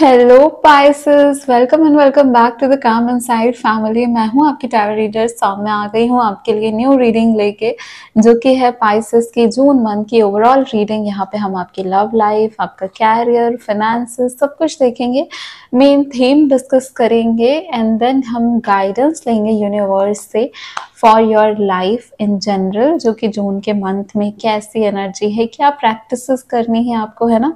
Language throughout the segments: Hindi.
Hello Pisces, welcome and welcome back to the calm inside family. मैं हूं आपकी टैरो रीडर सामने आ गई हूं आपके लिए न्यू रीडिंग लेके, जो कि है पाइसेस की जून मंथ की ओवरऑल रीडिंग। यहाँ पे हम आपकी लव लाइफ, आपका कैरियर, फाइनेंसेस सब कुछ देखेंगे, मेन थीम डिस्कस करेंगे एंड देन हम गाइडेंस लेंगे यूनिवर्स से for your life in general, जो कि जून के मंथ में कैसी एनर्जी है, क्या प्रैक्टिसेस करनी है आपको, है ना,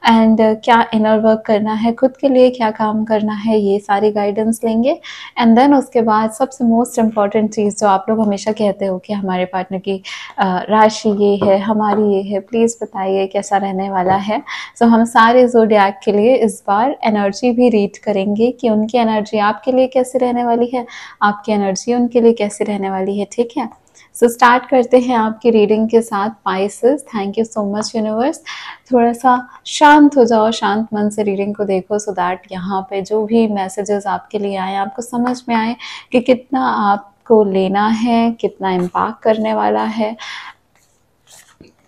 एंड क्या इनर वर्क करना है, खुद के लिए क्या काम करना है, ये सारी गाइडेंस लेंगे। एंड देन उसके बाद सबसे मोस्ट इम्पॉर्टेंट चीज़ जो आप लोग हमेशा कहते हो कि हमारे पार्टनर की राशि ये है, हमारी ये है, प्लीज़ बताइए कैसा रहने वाला है। सो हम सारे ज़ोडिएक के लिए इस बार एनर्जी भी रीड करेंगे कि उनकी एनर्जी आपके लिए कैसी रहने वाली है, आपकी एनर्जी उनके लिए कैसी रहने वाली है। ठीक है, सो स्टार्ट करते हैं आपकी रीडिंग के साथ Pisces. Thank you so much universe. थोड़ा सा शांत हो जाओ, शांत मन से रीडिंग को देखो, सो दैट यहाँ पे जो भी मैसेजेस आपके लिए आए आपको समझ में आए कि कितना आपको लेना है, कितना इम्पैक्ट करने वाला है,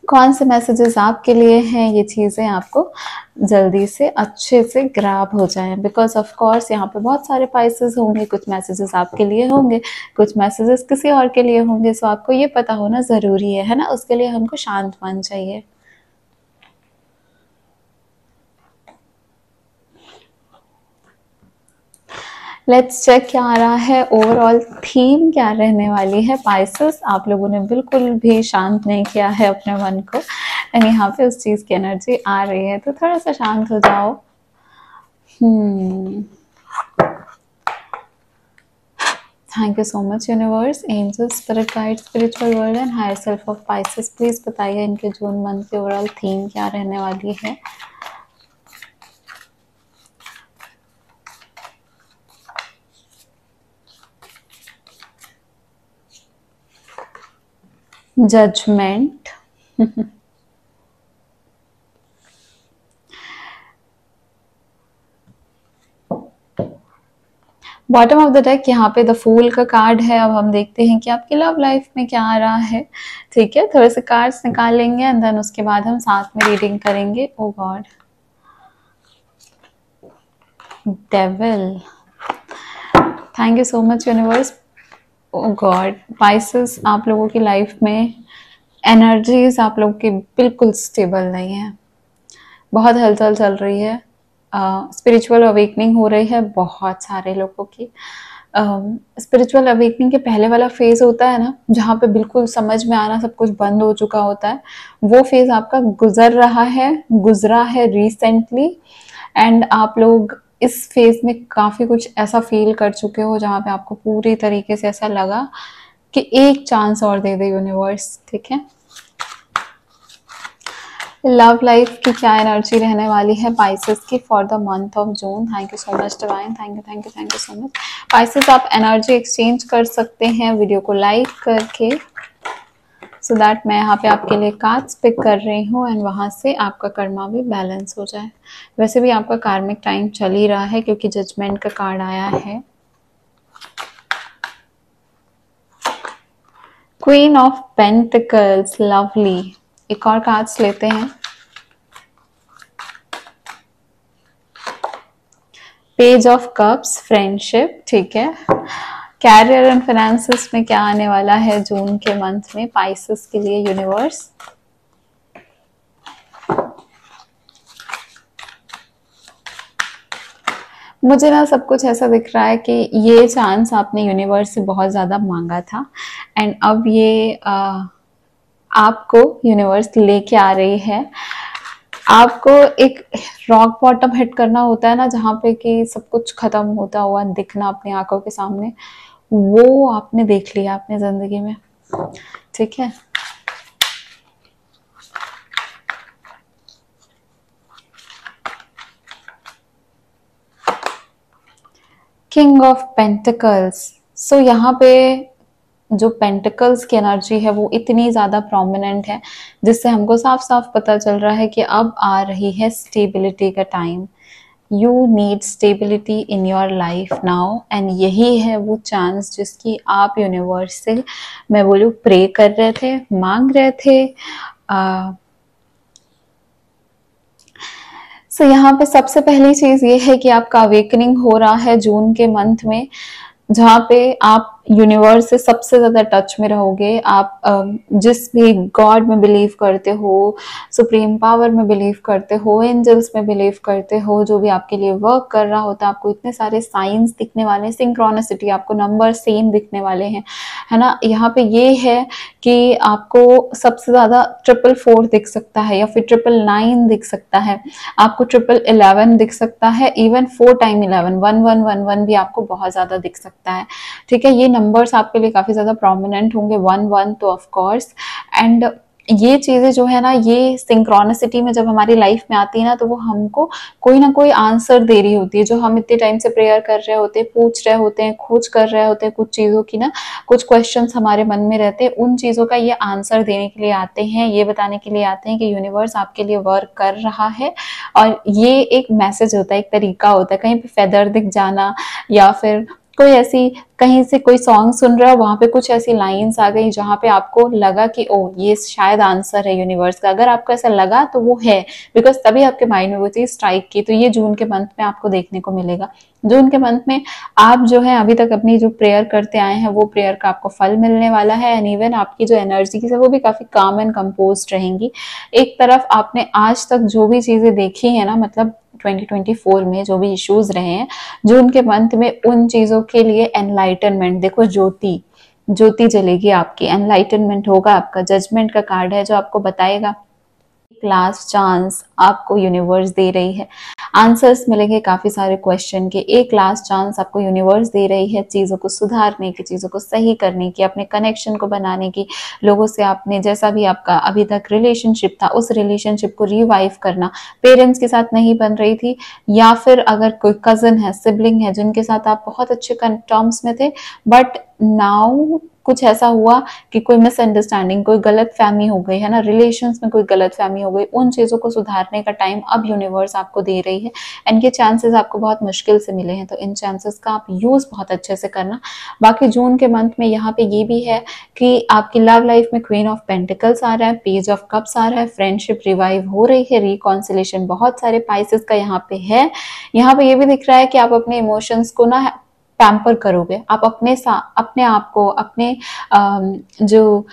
कौन से मैसेजेस आपके लिए हैं, ये चीज़ें आपको जल्दी से अच्छे से ग्रैब हो जाएं। बिकॉज ऑफ कोर्स यहाँ पे बहुत सारे पाइसेस होंगे, कुछ मैसेजेस आपके लिए होंगे, कुछ मैसेजेस किसी और के लिए होंगे। सो आपको ये पता होना ज़रूरी है ना, उसके लिए हमको शांत मन चाहिए। लेट्स चेक क्या आ रहा है, ओवरऑल थीम क्या रहने वाली है पाइसेस। आप लोगों ने बिल्कुल भी शांत नहीं किया है अपने मन को, एंड यहाँ पे उस चीज़ की एनर्जी आ रही है, तो थोड़ा सा शांत हो जाओ। Thank you so much universe, angel, spirit guide, spiritual world and higher self of Pisces. Please बताइए इनके जून मंथ की ओवरऑल थीम क्या रहने वाली है। Judgement, bottom of the deck यहाँ पे द फूल का कार्ड है। अब हम देखते हैं कि आपकी लव लाइफ में क्या आ रहा है। ठीक है, थोड़े से कार्ड्स निकाल लेंगे एंड देन उसके बाद हम साथ में रीडिंग करेंगे। Oh God, devil, thank you so much universe. Oh God, Pisces, आप लोगों की लाइफ में एनर्जीज आप लोग की बिल्कुल स्टेबल नहीं है, बहुत हलचल चल रही है, स्पिरिचुअल अवेकनिंग हो रही है बहुत सारे लोगों की। स्पिरिचुअल अवेकनिंग के पहले वाला फेज होता है ना, जहाँ पे बिल्कुल समझ में आना सब कुछ बंद हो चुका होता है, वो फेज आपका गुजरा है रिसेंटली। एंड आप लोग इस फेज में काफ़ी कुछ ऐसा फील कर चुके हो जहाँ पे आपको पूरी तरीके से ऐसा लगा कि एक चांस और दे दे यूनिवर्स। ठीक है, लव लाइफ की क्या एनर्जी रहने वाली है पाइसेस की for the month of June. Thank you so much divine, thank you thank you thank you so much. Pisces, आप एनर्जी एक्सचेंज कर सकते हैं वीडियो को लाइक करके, सो दैट मैं यहाँ पे आपके लिए कार्ड्स पिक कर रही हूँ एंड वहाँ से आपका कर्मा भी बैलेंस हो जाए। वैसे भी आपका कार्मिक टाइम चल ही रहा है क्योंकि जजमेंट का कार्ड आया है। Queen of pentacles, lovely. एक और कार्ड्स लेते हैं। Page of cups, friendship. ठीक है, कैरियर एंड फाइनेंसेस में क्या आने वाला है जून के मंथ में पाइसेस के लिए यूनिवर्स। मुझे ना सब कुछ ऐसा दिख रहा है कि ये चांस आपने यूनिवर्स से बहुत ज़्यादा मांगा था एंड अब ये आपको यूनिवर्स लेके आ रही है। आपको एक रॉक बॉटम हिट करना होता है ना, जहाँ पे कि सब कुछ खत्म होता हुआ दिखना अपनी आंखों के सामने, वो आपने देख लिया अपनी जिंदगी में। ठीक है, किंग ऑफ पेंटिकल्स। सो यहाँ पे जो पेंटिकल्स की एनर्जी है वो इतनी ज़्यादा प्रोमिनेंट है, जिससे हमको साफ साफ पता चल रहा है कि अब आ रही है स्टेबिलिटी का time. You need stability in your life now, and यही है वो चांस जिसकी आप यूनिवर्स से, मैं बोलूँ, प्रे कर रहे थे, सो यहाँ पे सबसे पहली चीज ये है कि आपका अवेकनिंग हो रहा है जून के मंथ में, जहाँ पे आप यूनिवर्स से सबसे ज्यादा टच में रहोगे। आप जिस भी गॉड में बिलीव करते हो, सुप्रीम पावर में बिलीव करते हो, एंजल्स में बिलीव करते हो, जो भी आपके लिए वर्क कर रहा होता है, आपको इतने सारे साइंस दिखने वाले हैं, सिंक्रोनिसिटी, आपको नंबर सेम दिखने वाले हैं, है ना। यहाँ पे ये है कि आपको सबसे ज्यादा 444 दिख सकता है, या फिर 999 दिख सकता है, आपको 1111 दिख सकता है, इवन 4 टाइम 11 1111 भी आपको बहुत ज्यादा दिख सकता है। ठीक है, ये नंबर्स आपके लिए काफी ज्यादा प्रोमिनेंट होंगे, 11 तो ऑफ कोर्स। एंड ये चीजें जो है ना, ये सिंक्रोनिसिटी में जब हमारी लाइफ में आती है ना, तो वो हमको कोई ना कोई आंसर दे रही होती है, जो हम इतने टाइम से प्रेयर कर रहे होते हैं, पूछ रहे होते हैं, खोज कर रहे होते हैं कुछ चीजों की ना, कुछ क्वेश्चंस हमारे मन में रहते हैं, उन चीजों का ये आंसर देने के लिए आते हैं, ये बताने के लिए आते हैं कि यूनिवर्स आपके लिए वर्क कर रहा है। और ये एक मैसेज होता है, एक तरीका होता है, कहीं पे फेदर दिख जाना, या फिर कोई ऐसी कहीं से कोई सॉन्ग सुन रहा हो, वहां पे कुछ ऐसी लाइंस आ गई जहां पे आपको लगा कि ओ ये शायद आंसर है यूनिवर्स का। अगर आपको ऐसा लगा तो वो है, बिकॉज तभी आपके माइंड में वो चीज स्ट्राइक की। तो ये जून के मंथ में आपको देखने को मिलेगा। जून के मंथ में आप जो है अभी तक अपनी जो प्रेयर करते आए हैं, वो प्रेयर का आपको फल मिलने वाला है। एंड इवन आपकी जो एनर्जी है वो भी काफी काम एंड कंपोज रहेंगी। एक तरफ आपने आज तक जो भी चीजें देखी है ना, मतलब 2024 में जो भी इश्यूज रहे हैं, जून के मंथ में उन चीजों के लिए एनलाइटनमेंट, देखो ज्योति ज्योति जलेगी आपकी, एनलाइटनमेंट होगा आपका। जजमेंट का कार्ड है जो आपको बताएगा एक लास्ट चांस आपको यूनिवर्स दे रही है, आंसर्स मिलेंगे काफी सारे क्वेश्चन के। एक लास्ट चांस आपको यूनिवर्स दे रही है चीजों को सुधारने की, चीजों को सही करने की, अपने कनेक्शन को बनाने की, लोगों से आपने जैसा भी आपका अभी तक रिलेशनशिप था उस रिलेशनशिप को रिवाइव करना। पेरेंट्स के साथ नहीं बन रही थी, या फिर अगर कोई कजन है, सिबलिंग है, जिनके साथ आप बहुत अच्छे टर्म्स में थे, बट नाउ कुछ ऐसा हुआ कि कोई मिसअंडरस्टैंडिंग, कोई गलत फहमी हो गई है ना, रिलेशंस में कोई गलत फहमी हो गई, उन चीजों को सुधारने का टाइम अब यूनिवर्स आपको दे रही है। एंड ये चांसेस आपको बहुत मुश्किल से मिले हैं, तो इन चांसेस का आप यूज बहुत अच्छे से करना। बाकी जून के मंथ में यहाँ पे ये भी है कि आपकी लव लाइफ में क्वीन ऑफ पेंटिकल्स आ रहा है, पेज ऑफ कप्स आ रहा है, फ्रेंडशिप रिवाइव हो रही है, रिकॉन्सिलेशन बहुत सारे पाइसेस का यहाँ पे है। यहाँ पे ये भी दिख रहा है कि आप अपने इमोशंस को ना पैम्पर करोगे, आप अपने आप को, अपने जो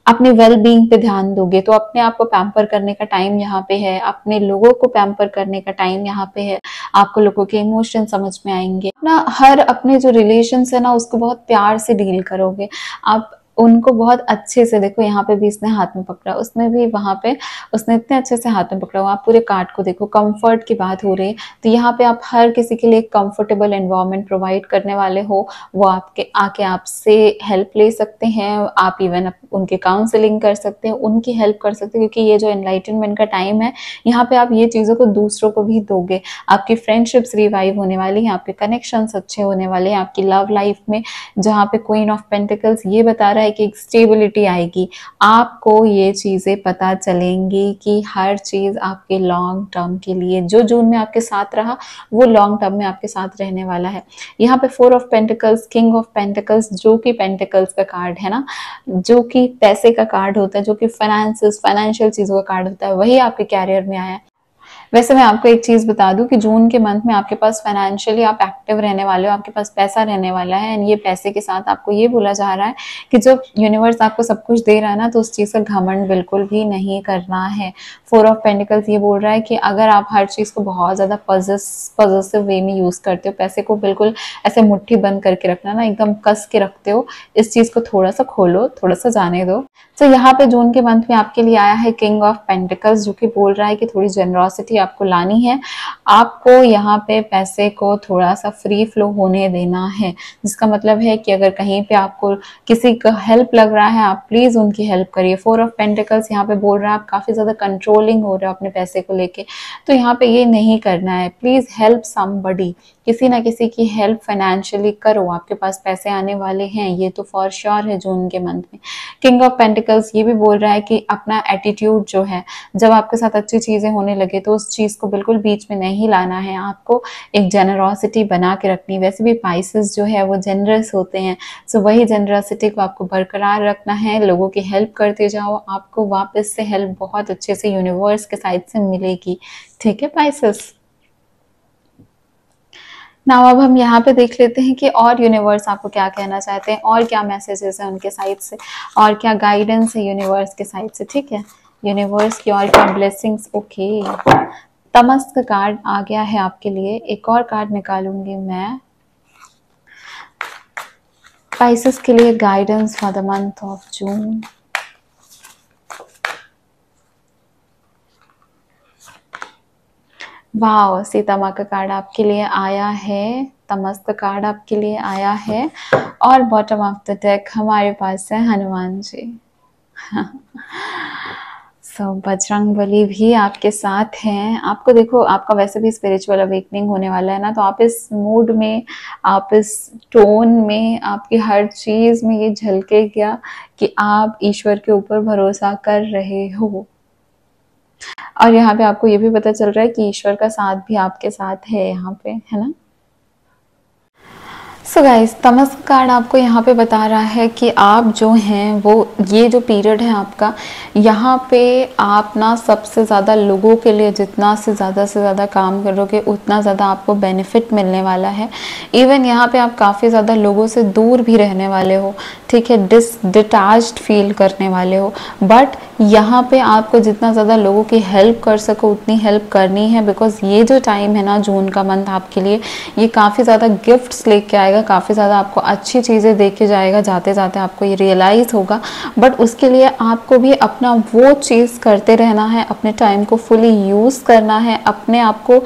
अपने वेल बीइंग पे ध्यान दोगे, तो अपने आप को पैम्पर करने का टाइम यहाँ पे है, अपने लोगों को पैम्पर करने का टाइम यहाँ पे है। आपको लोगों के इमोशन समझ में आएंगे ना, हर अपने जो रिलेशंस है ना उसको बहुत प्यार से डील करोगे आप, उनको बहुत अच्छे से। देखो यहाँ पे भी इसने हाथ में पकड़ा, उसने भी वहां पे उसने इतने अच्छे से हाथ में पकड़ा हुआ। आप पूरे कार्ड को देखो, कंफर्ट की बात हो रही है, तो यहाँ पे आप हर किसी के लिए कंफर्टेबल एनवायरनमेंट प्रोवाइड करने वाले हो। वो आपके आके आपसे हेल्प ले सकते हैं, आप इवन उनके काउंसलिंग कर सकते हैं, उनकी हेल्प कर सकते हैं, क्योंकि ये जो एनलाइटनमेंट का टाइम है, यहाँ पे आप ये चीजों को दूसरों को भी दोगे। आपकी फ्रेंडशिप्स रिवाइव होने वाली है, आपके कनेक्शंस अच्छे होने वाले हैं, आपकी लव लाइफ में जहाँ पे क्वीन ऑफ पेंटिकल्स ये बता रहा है कि एक स्टेबिलिटी आएगी। आपको ये चीजें पता चलेंगी कि हर चीज आपके लॉन्ग टर्म के लिए, जो जून में आपके साथ रहा वो लॉन्ग टर्म में आपके साथ रहने वाला है। यहाँ पे 4 of pentacles, king of pentacles, जो कि पेंटिकल्स का कार्ड है ना, जो कि पैसे का कार्ड होता है, जो कि फाइनेंशियल चीजों का कार्ड होता है, वही आपके कैरियर में आया है। वैसे मैं आपको एक चीज बता दूं कि जून के मंथ में आपके पास फाइनेंशियली आप एक्टिव रहने वाले हो, आपके पास पैसा रहने वाला है। एंड ये पैसे के साथ आपको ये बोला जा रहा है कि जब यूनिवर्स आपको सब कुछ दे रहा है ना, तो उस चीज का घमंड बिल्कुल भी नहीं करना है। 4 ऑफ पेंटिकल्स ये बोल रहा है कि अगर आप हर चीज को बहुत ज्यादा पॉजिटिव वे में यूज करते हो, पैसे को बिल्कुल ऐसे मुट्ठी बंद करके रखना ना, एकदम कस के रखते हो, इस चीज को थोड़ा सा खोलो, थोड़ा सा जाने दो। तो यहाँ पे जून के मंथ में आपके लिए आया है किंग ऑफ पेंटिकल्स, जो कि बोल रहा है कि थोड़ी जेनरॉसिटी आपको लानी है। आपको यहाँ पे पैसे को थोड़ा सा फ्री फ्लो होने देना है, जिसका मतलब है कि अगर कहीं पे आपको किसी का हेल्प लग रहा है, आप प्लीज उनकी हेल्प करिए। 4 ऑफ पेंटिकल्स यहाँ पे बोल रहा है आप काफी ज्यादा कंट्रोलिंग हो रहे हो अपने पैसे को लेके, तो यहाँ पे ये नहीं करना है। प्लीज हेल्प समबडी, किसी ना किसी की हेल्प फाइनेंशियली करो, आपके पास पैसे आने वाले हैं, ये तो फॉर श्योर है जून के मंथ में। किंग ऑफ पेंटिकल्स ये भी बोल रहा है कि अपना एटीट्यूड जो है, जब आपके साथ अच्छी चीजें होने लगे तो उस उस चीज़ को बिल्कुल बीच में नहीं लाना है, आपको एक जेनरॉसिटी बना के रखनी। वैसे भी पाइसेस जो है वो जेनरस होते हैं, सो वही जेनरॉसिटी को आपको बरकरार रखना है, लोगों की हेल्प करते जाओ, आपको वापस से हेल्प बहुत अच्छे से यूनिवर्स के साइड से मिलेगी। ठीक है पाइसेस। नाउ अब हम यहाँ पे देख लेते हैं कि और यूनिवर्स आपको क्या कहना चाहते हैं, और क्या मैसेजेस हैं उनके साइड से, और क्या गाइडेंस है यूनिवर्स के साइड से। ठीक है, यूनिवर्स की और क्या ब्लेसिंग्स। ओके, तमस का कार्ड आ गया है आपके लिए। एक और कार्ड निकालूंगी मैं पाइसेस के लिए, guidance for the month of जून। वाह, सीता माँ का कार्ड आपके लिए आया है, तमस का कार्ड आपके लिए आया है, और बॉटम ऑफ द डेक हमारे पास है हनुमान जी। बजरंगबली भी आपके साथ हैं। आपको देखो, आपका वैसे भी स्पिरिचुअल अवेकनिंग होने वाला है ना, तो आप इस मूड में, आप इस टोन में, आपकी हर चीज में ये झलके क्या कि आप ईश्वर के ऊपर भरोसा कर रहे हो। और यहाँ पे आपको ये भी पता चल रहा है कि ईश्वर का साथ भी आपके साथ है यहाँ पे, है ना। सो गाइस, तमस कार्ड आपको यहाँ पे बता रहा है कि आप जो हैं वो, ये जो पीरियड है आपका, यहाँ पे आप ना सबसे ज़्यादा लोगों के लिए जितना से ज़्यादा काम करोगे उतना ज़्यादा आपको बेनिफिट मिलने वाला है। इवन यहाँ पे आप काफ़ी ज़्यादा लोगों से दूर भी रहने वाले हो, ठीक है, डिटैच्ड फील करने वाले हो, बट यहाँ पे आपको जितना ज़्यादा लोगों की हेल्प कर सको उतनी हेल्प करनी है। बिकॉज ये जो टाइम है ना, जून का मंथ आपके लिए, ये काफ़ी ज़्यादा गिफ्ट्स लेके आएगा, काफ़ी ज़्यादा आपको अच्छी चीज़ें दे के जाएगा। जाते जाते आपको ये रियलाइज़ होगा, बट उसके लिए आपको भी अपना वो चीज़ करते रहना है, अपने टाइम को फुली यूज़ करना है, अपने आप को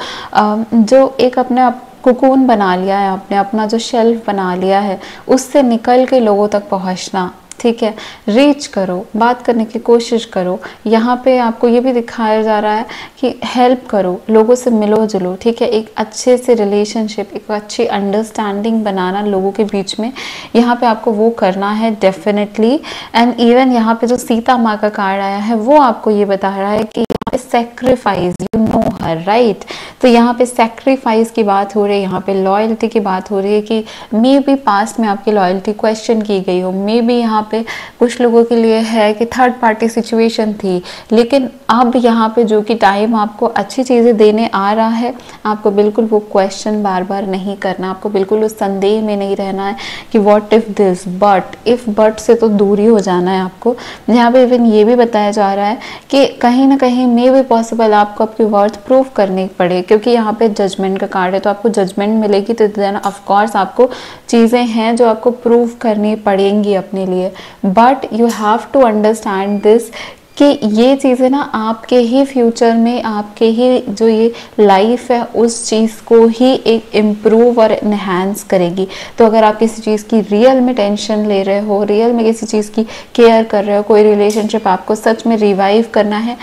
जो एक अपने आप कुकून बना लिया है आपने, अपना जो शेल्फ बना लिया है, उससे निकल के लोगों तक पहुंचना। ठीक है, रीच करो, बात करने की कोशिश करो। यहाँ पे आपको ये भी दिखाया जा रहा है कि हेल्प करो, लोगों से मिलो जुलो, ठीक है, एक अच्छे से रिलेशनशिप, एक अच्छी अंडरस्टैंडिंग बनाना लोगों के बीच में, यहाँ पे आपको वो करना है डेफिनेटली। एंड इवन यहाँ पे जो सीता माँ का कार्ड आया है वो आपको ये बता रहा है कि sacrifice, you know her, right. तो यहाँ पे सेक्रीफाइस की बात हो रही है, यहाँ पे लॉयल्टी की बात हो रही है कि मे बी पास्ट में आपकी लॉयल्टी क्वेश्चन की गई हो, मे बी यहाँ पे कुछ लोगों के लिए है कि थर्ड पार्टी सिचुएशन थी, लेकिन अब यहाँ पे जो कि टाइम आपको अच्छी चीज़ें देने आ रहा है, आपको बिल्कुल वो क्वेश्चन बार बार नहीं करना, आपको बिल्कुल उस संदेह में नहीं रहना है कि what if this, but if, but से तो दूरी हो जाना है आपको। यहाँ पे इवन ये भी बताया जा रहा है कि कहीं ना कहीं मे भी पॉसिबल आपको आपकी वर्थ प्रूव करनी पड़े, क्योंकि यहाँ पे जजमेंट का कार्ड है, तो आपको जजमेंट मिलेगी, तो देन ऑफ कोर्स आपको चीज़ें हैं जो आपको प्रूव करनी पड़ेंगी अपने लिए। But you have to understand this कि ये चीज़ें ना आपके ही फ्यूचर में, आपके ही जो ये लाइफ है उस चीज़ को ही एक इम्प्रूव और इन्हेंस करेगी। तो अगर आप किसी चीज़ की रियल में टेंशन ले रहे हो, रियल में किसी चीज़ की केयर कर रहे हो, कोई रिलेशनशिप आपको सच में रिवाइव करना है,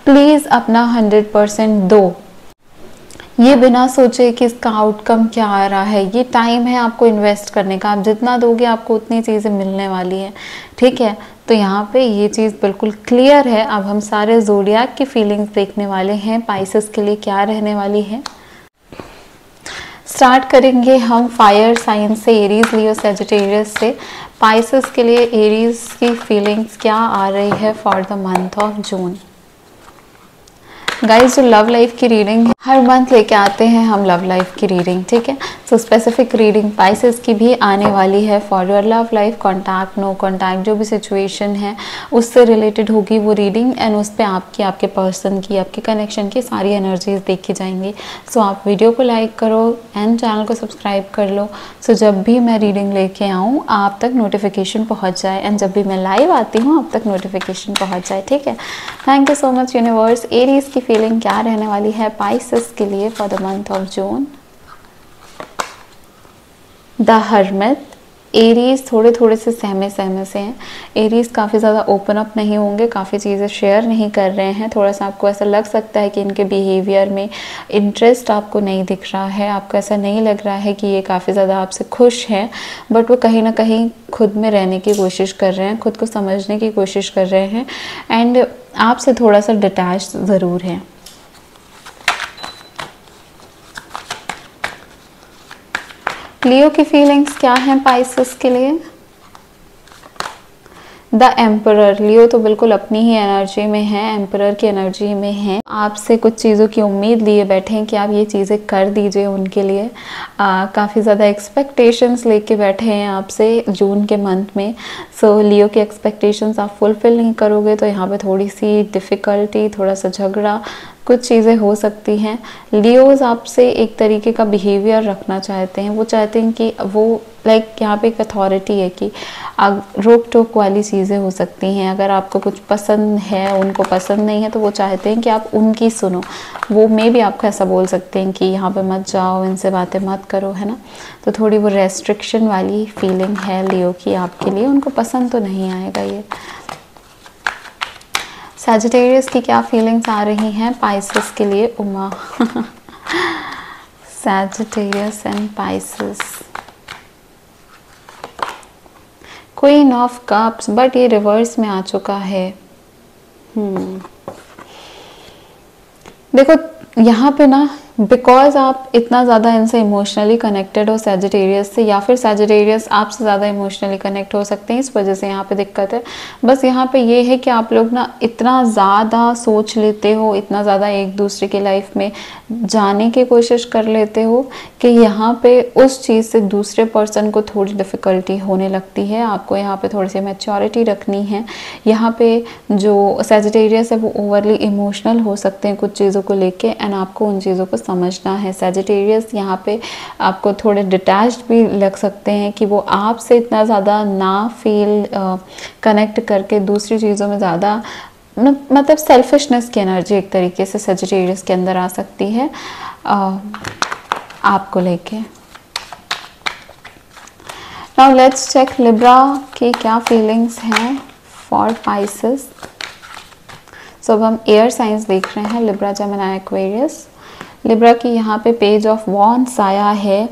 प्लीज़ अपना 100% दो, ये बिना सोचे कि इसका आउटकम क्या आ रहा है। ये टाइम है आपको इन्वेस्ट करने का, आप जितना दोगे आपको उतनी चीज़ें मिलने वाली हैं, ठीक है। तो यहाँ पे ये चीज़ बिल्कुल क्लियर है। अब हम सारे ज़ोडिएक की फीलिंग्स देखने वाले हैं, पाइसेस के लिए क्या रहने वाली है। स्टार्ट करेंगे हम फायर साइन से, एरीज, लियो, सैजिटेरियस से। पाइसेस के लिए एरीज की फीलिंग्स क्या आ रही है for the month of June. Guys, जो लव लाइफ की रीडिंग हर मंथ लेके आते हैं हम, लव लाइफ की रीडिंग, ठीक है। सो स्पेसिफिक रीडिंग पाइसेस की भी आने वाली है for your love life, contact, no contact, जो भी सिचुएशन है उससे रिलेटेड होगी वो रीडिंग, एंड उस पर आपकी, आपके पर्सन की, आपके कनेक्शन की सारी एनर्जीज देखी जाएंगी। सो आप वीडियो को लाइक करो एंड चैनल को सब्सक्राइब कर लो, सो जब भी मैं रीडिंग लेके आऊँ आप तक नोटिफिकेशन पहुँच जाए, एंड जब भी मैं लाइव आती हूँ आप तक नोटिफिकेशन पहुँच जाए, ठीक है। Thank you so much universe. Aries की फीलिंग क्या रहने वाली है पाइसेस के लिए for the month of June. The hermit, Aries थोड़े थोड़े से सहमे से हैं। एरीज काफ़ी ज़्यादा ओपन अप नहीं होंगे, काफ़ी चीज़ें शेयर नहीं कर रहे हैं। थोड़ा सा आपको ऐसा लग सकता है कि इनके बिहेवियर में इंटरेस्ट आपको नहीं दिख रहा है, आपको ऐसा नहीं लग रहा है कि ये काफ़ी ज़्यादा आपसे खुश हैं, बट वो कहीं ना कहीं खुद में रहने की कोशिश कर रहे हैं, खुद को समझने की कोशिश कर रहे हैं, एंड आपसे थोड़ा सा डिटैच ज़रूर है। लियो की फीलिंग्स क्या हैं पाइसेस के लिए? The emperor. लियो तो बिल्कुल अपनी ही एनर्जी में है, एम्परर की एनर्जी में है। आपसे कुछ चीज़ों की उम्मीद लिए बैठे हैं कि आप ये चीज़ें कर दीजिए उनके लिए। काफ़ी ज़्यादा एक्सपेक्टेशंस लेके बैठे हैं आपसे जून के मंथ में। सो लियो की एक्सपेक्टेशंस आप फुलफ़िल नहीं करोगे तो यहाँ पे थोड़ी सी डिफ़िकल्टी, थोड़ा सा झगड़ा, कुछ चीज़ें हो सकती हैं। लियोज आपसे एक तरीके का बिहेवियर रखना चाहते हैं। वो चाहते हैं कि वो यहाँ पे एक अथॉरिटी है कि रोक टोक वाली चीज़ें हो सकती हैं। अगर आपको कुछ पसंद है, उनको पसंद नहीं है, तो वो चाहते हैं कि आप उनकी सुनो। वो मे भी आपको ऐसा बोल सकते हैं कि यहाँ पे मत जाओ, इनसे बातें मत करो, है ना। तो थोड़ी वो रेस्ट्रिक्शन वाली फीलिंग है लियो की आपके लिए। उनको पसंद तो नहीं आएगा ये। सैजिटेरियस की क्या फीलिंग्स आ रही हैं पाइसेस के लिए? Uma Sagittarius and Pisces. Queen of cups, but ये रिवर्स में आ चुका है। देखो यहाँ पे ना, बिकॉज आप इतना ज़्यादा इनसे इमोशनली कनेक्टेड हो सैजिटेरियस से, या फिर सैजिटेरियस आपसे ज़्यादा इमोशनली कनेक्ट हो सकते हैं, इस वजह से यहाँ पे दिक्कत है। बस यहाँ पे ये है कि आप लोग ना इतना ज़्यादा सोच लेते हो, इतना ज़्यादा एक दूसरे की लाइफ में जाने की कोशिश कर लेते हो कि यहाँ पे उस चीज़ से दूसरे पर्सन को थोड़ी डिफ़िकल्टी होने लगती है। आपको यहाँ पे थोड़ी सी मैच्योरिटी रखनी है। यहाँ पे जो सैजिटेरियस है वो ओवरली इमोशनल हो सकते हैं कुछ चीज़ों को लेके, एंड आपको उन चीज़ों को समझना है। सैजिटेरियस यहाँ पे आपको थोड़े डिटैच्ड भी लग सकते हैं कि वो आपसे इतना ज़्यादा ना फील कनेक्ट करके दूसरी चीज़ों में ज़्यादा, मतलब सेल्फिशनेस की एनर्जी एक तरीके से सैजिटेरियस के अंदर आ सकती है आपको लेके। नाउ लेट्स चेक लिब्रा की क्या फीलिंग्स हैं फॉर पाइसेस। सो अब हम एयर साइंस देख रहे हैं, लिब्रा, जेमिनी, एक्वेरियस। लिब्रा की यहाँ पे पेज ऑफ वॉन्ड्स आया है।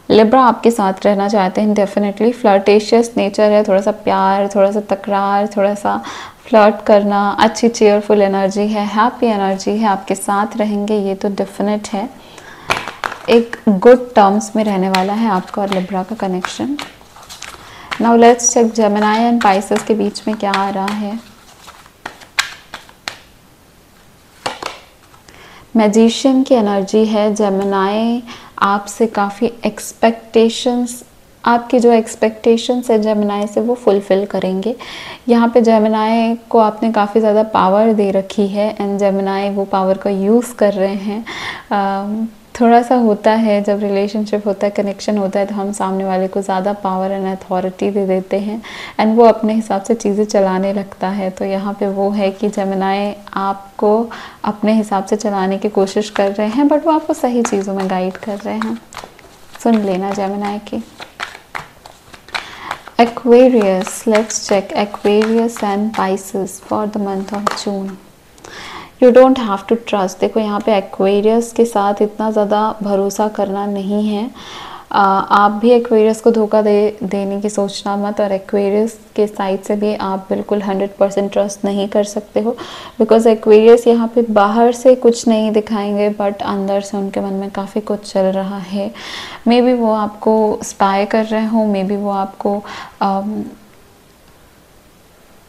लिब्रा आपके साथ रहना चाहते हैं डेफिनेटली। फ्लर्टेशियस नेचर है, थोड़ा सा प्यार, थोड़ा सा तकरार, थोड़ा सा फ्लर्ट करना, अच्छी चेयरफुल एनर्जी है, हैप्पी एनर्जी है, आपके साथ रहेंगे, ये तो डेफिनेट है। एक गुड टर्म्स में रहने वाला है आपका और लिब्रा का connection. Now let's check Gemini and Pisces के बीच में क्या आ रहा है। मैजिशियन की एनर्जी है। जेमिनी आपसे काफ़ी एक्सपेक्टेशंस, आपकी जो एक्सपेक्टेशंस है जेमिनी से, वो फुलफ़िल करेंगे। यहाँ पे जेमिनी को आपने काफ़ी ज़्यादा पावर दे रखी है एंड जेमिनी वो पावर का यूज़ कर रहे हैं। थोड़ा सा होता है जब रिलेशनशिप होता है, कनेक्शन होता है, तो हम सामने वाले को ज़्यादा पावर एंड अथॉरिटी दे देते हैं एंड वो अपने हिसाब से चीज़ें चलाने लगता है। तो यहाँ पे वो है कि जेमिनी आपको अपने हिसाब से चलाने की कोशिश कर रहे हैं, बट वो आपको सही चीज़ों में गाइड कर रहे हैं। सुन लेना जेमिनी की। Aquarius, let's check Aquarius and Pisces for the month of June. You don't have to trust. देखो यहाँ पे एक्वेरियस के साथ इतना ज़्यादा भरोसा करना नहीं है। आप भी एक्वेरियस को धोखा देने की सोचना मत, और एक्वेरियस के साइड से भी आप बिल्कुल 100% ट्रस्ट नहीं कर सकते हो, बिकॉज एक्वेरियस यहाँ पे बाहर से कुछ नहीं दिखाएंगे बट अंदर से उनके मन में काफ़ी कुछ चल रहा है। मे बी वो आपको स्पाई कर रहे हो, मे बी वो आपको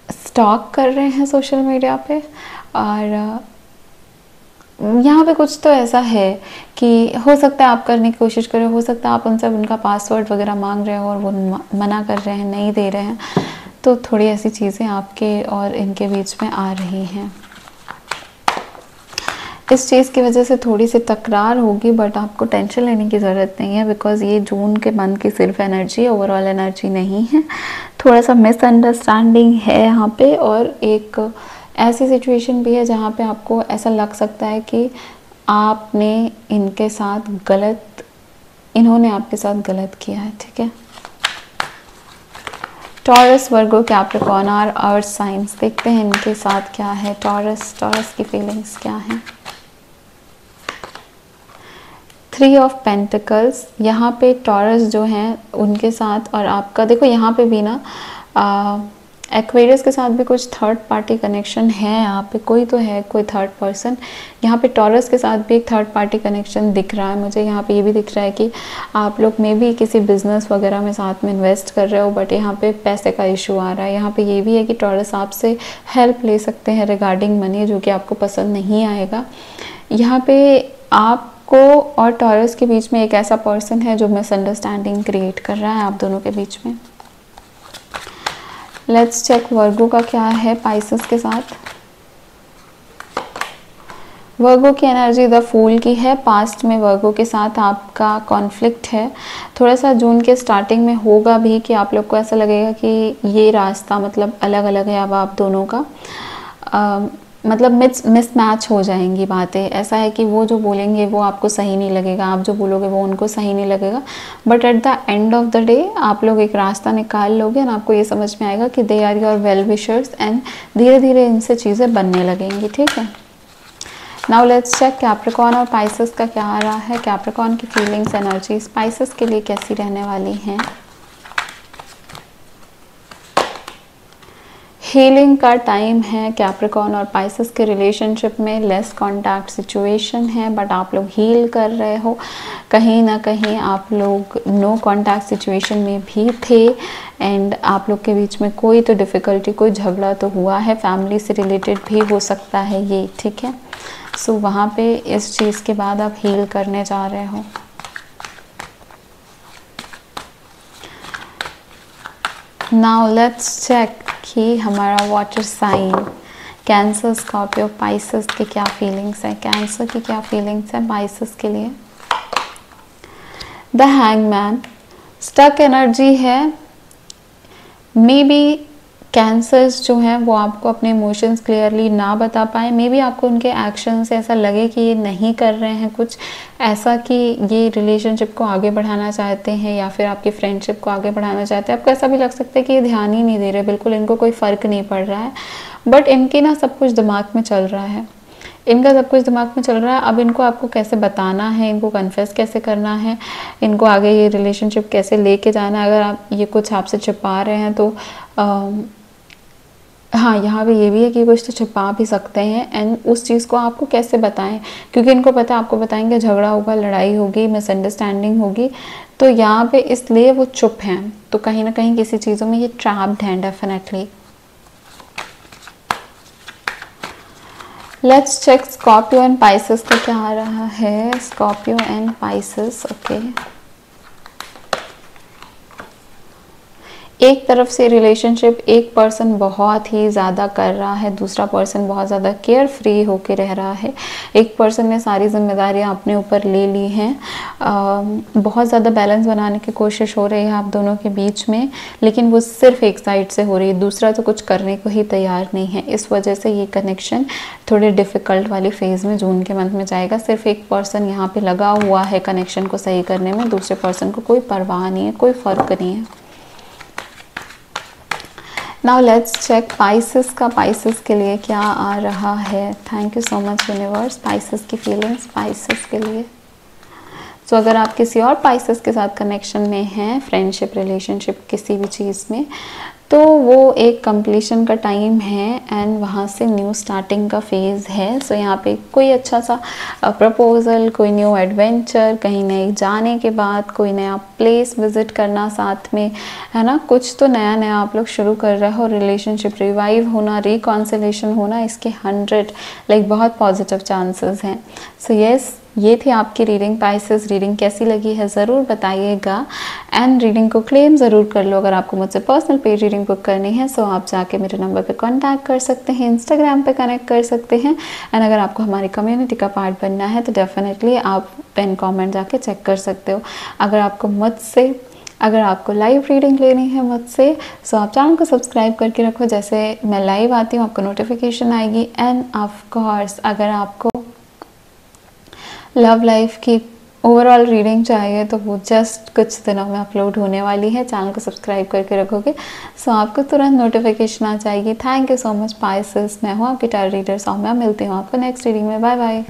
स्टॉक कर रहे हैं सोशल मीडिया पे, और यहाँ पे कुछ तो ऐसा है कि हो सकता है आप करने की कोशिश करें, हो सकता है आप उनसे उनका पासवर्ड वगैरह मांग रहे हो और वो मना कर रहे हैं, नहीं दे रहे हैं। तो थोड़ी ऐसी चीज़ें आपके और इनके बीच में आ रही हैं। इस चीज़ की वजह से थोड़ी सी तकरार होगी, बट आपको टेंशन लेने की ज़रूरत नहीं है, बिकॉज़ ये जून के मंथ की सिर्फ एनर्जी, ओवरऑल एनर्जी नहीं है। थोड़ा सा मिसअंडरस्टैंडिंग है यहाँ पे, और एक ऐसी सिचुएशन भी है जहाँ पे आपको ऐसा लग सकता है कि आपने इनके साथ गलत, इन्होंने आपके साथ गलत किया है। ठीक है। टॉरस, वर्गो, कैप्रिकॉर्न और अर्थ साइंस, देखते हैं इनके साथ क्या है। टॉरस की फीलिंग्स क्या हैं। 3 ऑफ पेंटिकल्स, यहाँ पे टॉरस जो हैं उनके साथ और आपका, देखो यहाँ पे भी ना एक्वेरियस के साथ भी कुछ थर्ड पार्टी कनेक्शन है यहाँ पे, कोई तो है, कोई थर्ड पर्सन। यहाँ पे टॉरस के साथ भी एक थर्ड पार्टी कनेक्शन दिख रहा है मुझे। यहाँ पे ये भी दिख रहा है कि आप लोग में भी किसी बिजनेस वगैरह में साथ में इन्वेस्ट कर रहे हो, बट यहाँ पे पैसे का इशू आ रहा है। यहाँ पे ये भी है कि टॉरस आपसे हेल्प ले सकते हैं रिगार्डिंग मनी, जो कि आपको पसंद नहीं आएगा। यहाँ पे आपको और टॉरस के बीच में एक ऐसा पर्सन है जो मिसअंडरस्टैंडिंग क्रिएट कर रहा है आप दोनों के बीच में। लेट्स चेक वर्गो का क्या है पाइसेस के साथ। वर्गो की एनर्जी द फूल की है। पास्ट में वर्गो के साथ आपका कॉन्फ्लिक्ट है, थोड़ा सा जून के स्टार्टिंग में होगा भी, कि आप लोग को ऐसा लगेगा कि ये रास्ता मतलब अलग अलग है अब आप दोनों का। मतलब मिसमैच हो जाएंगी बातें। ऐसा है कि वो जो बोलेंगे वो आपको सही नहीं लगेगा, आप जो बोलोगे वो उनको सही नहीं लगेगा, but at the end of the day आप लोग एक रास्ता निकाल लोगे और आपको ये समझ में आएगा कि they are your well wishers, and धीरे धीरे इनसे चीज़ें बनने लगेंगी। ठीक है, नाउ लेट्स चेक कैप्रिकॉर्न और पाइसेस का क्या आ रहा है। कैप्रिकॉर्न की फीलिंग्स, एनर्जीज पाइसेस के लिए कैसी रहने वाली हैं। हीलिंग का टाइम है कैप्रिकॉर्न और पाइसेस के रिलेशनशिप में। लेस कॉन्टैक्ट सिचुएशन है, बट आप लोग हील कर रहे हो। कहीं ना कहीं आप लोग नो कॉन्टैक्ट सिचुएशन में भी थे, एंड आप लोग के बीच में कोई तो डिफ़िकल्टी, कोई झगड़ा तो हुआ है, फैमिली से रिलेटेड भी हो सकता है ये। ठीक है, सो वहाँ पे इस चीज़ के बाद आप हील करने जा रहे हो। नाउ लेट्स चेक कि हमारा water sign Cancer, Scorpio, Pisces की क्या फीलिंग्स है। कैंसर की क्या फीलिंग्स है पाइसेस के लिए। द हैंगमैन, स्टक एनर्जी है। मे बी कैंसर्स जो हैं वो आपको अपने इमोशंस क्लियरली ना बता पाए। मे बी आपको उनके एक्शन से ऐसा लगे कि ये नहीं कर रहे हैं कुछ ऐसा कि ये रिलेशनशिप को आगे बढ़ाना चाहते हैं, या फिर आपकी फ्रेंडशिप को आगे बढ़ाना चाहते हैं। आपको ऐसा भी लग सकता है कि ये ध्यान ही नहीं दे रहे, बिल्कुल इनको कोई फ़र्क नहीं पड़ रहा है, बट इनके ना सब कुछ दिमाग में चल रहा है। इनका सब कुछ दिमाग में चल रहा है। अब इनको आपको कैसे बताना है, इनको कन्फेस कैसे करना है, इनको आगे ये रिलेशनशिप कैसे लेके जाना है। अगर आप ये कुछ आपसे छिपा रहे हैं तो हाँ, यहाँ पे ये भी है कि कुछ तो छिपा भी सकते हैं, एंड उस चीज़ को आपको कैसे बताएं, क्योंकि इनको पता है आपको बताएंगे झगड़ा होगा, लड़ाई होगी, मिसअंडरस्टैंडिंग होगी, तो यहाँ पे इसलिए वो चुप हैं। तो कहीं ना कहीं किसी चीज़ों में ये ट्रैप्ड हैं definitely. Let's check Scorpio and Pisces का क्या आ रहा है। Scorpio and Pisces, okay. एक तरफ से रिलेशनशिप एक पर्सन बहुत ही ज़्यादा कर रहा है, दूसरा पर्सन बहुत ज़्यादा केयर फ्री होके रह रहा है। एक पर्सन ने सारी जिम्मेदारियां अपने ऊपर ले ली हैं। बहुत ज़्यादा बैलेंस बनाने की कोशिश हो रही है आप दोनों के बीच में, लेकिन वो सिर्फ एक साइड से हो रही है, दूसरा तो कुछ करने को ही तैयार नहीं है। इस वजह से ये कनेक्शन थोड़े डिफ़िकल्ट वाली फेज़ में जून के मंथ में जाएगा। सिर्फ एक पर्सन यहाँ पर लगा हुआ है कनेक्शन को सही करने में, दूसरे पर्सन को कोई परवाह नहीं है, कोई फ़र्क नहीं है। नाउ लेट्स चेक पाइसेस का, पाइसेस के लिए क्या आ रहा है। Thank you so much universe. Pisces की फीलिंग्स पाइसेस के लिए। सो अगर आप किसी और पाइसेस के साथ कनेक्शन में हैं, फ्रेंडशिप, रिलेशनशिप, किसी भी चीज़ में, तो वो एक कंप्लीशन का टाइम है, एंड वहाँ से न्यू स्टार्टिंग का फेज़ है। सो यहाँ पे कोई अच्छा सा प्रपोजल, कोई न्यू एडवेंचर, कहीं नए जाने के बाद कोई नया प्लेस विजिट करना साथ में, है ना, कुछ तो नया नया आप लोग शुरू कर रहे हो। रिलेशनशिप रिवाइव होना, रिकॉन्सिलेशन होना, इसके 100 बहुत पॉजिटिव चांसेस हैं। सो यस, ये थी आपकी रीडिंग पाइसेस। रीडिंग कैसी लगी है ज़रूर बताइएगा, एंड रीडिंग को क्लेम ज़रूर कर लो। अगर आपको मुझसे पर्सनल पेज रीडिंग बुक करनी है, सो आप जाके मेरे नंबर पे कांटेक्ट कर सकते हैं, इंस्टाग्राम पे कनेक्ट कर सकते हैं, एंड अगर आपको हमारी कम्युनिटी का पार्ट बनना है तो डेफिनेटली आप पिन कमेंट जाके चेक कर सकते हो। अगर आपको लाइव रीडिंग लेनी है मुझसे, सो आप चैनल को सब्सक्राइब करके रखो, जैसे मैं लाइव आती हूँ आपको नोटिफिकेशन आएगी। एंड ऑफ कोर्स अगर आपको लव लाइफ की ओवरऑल रीडिंग चाहिए तो वो जस्ट कुछ दिनों में अपलोड होने वाली है। चैनल को सब्सक्राइब करके रखोगे सो आपको तुरंत नोटिफिकेशन आ जाएगी। Thank you so much Pisces. मैं हूँ आपकी टैरो रीडर सौम्या। मिलती हूँ आपको नेक्स्ट रीडिंग में। Bye bye.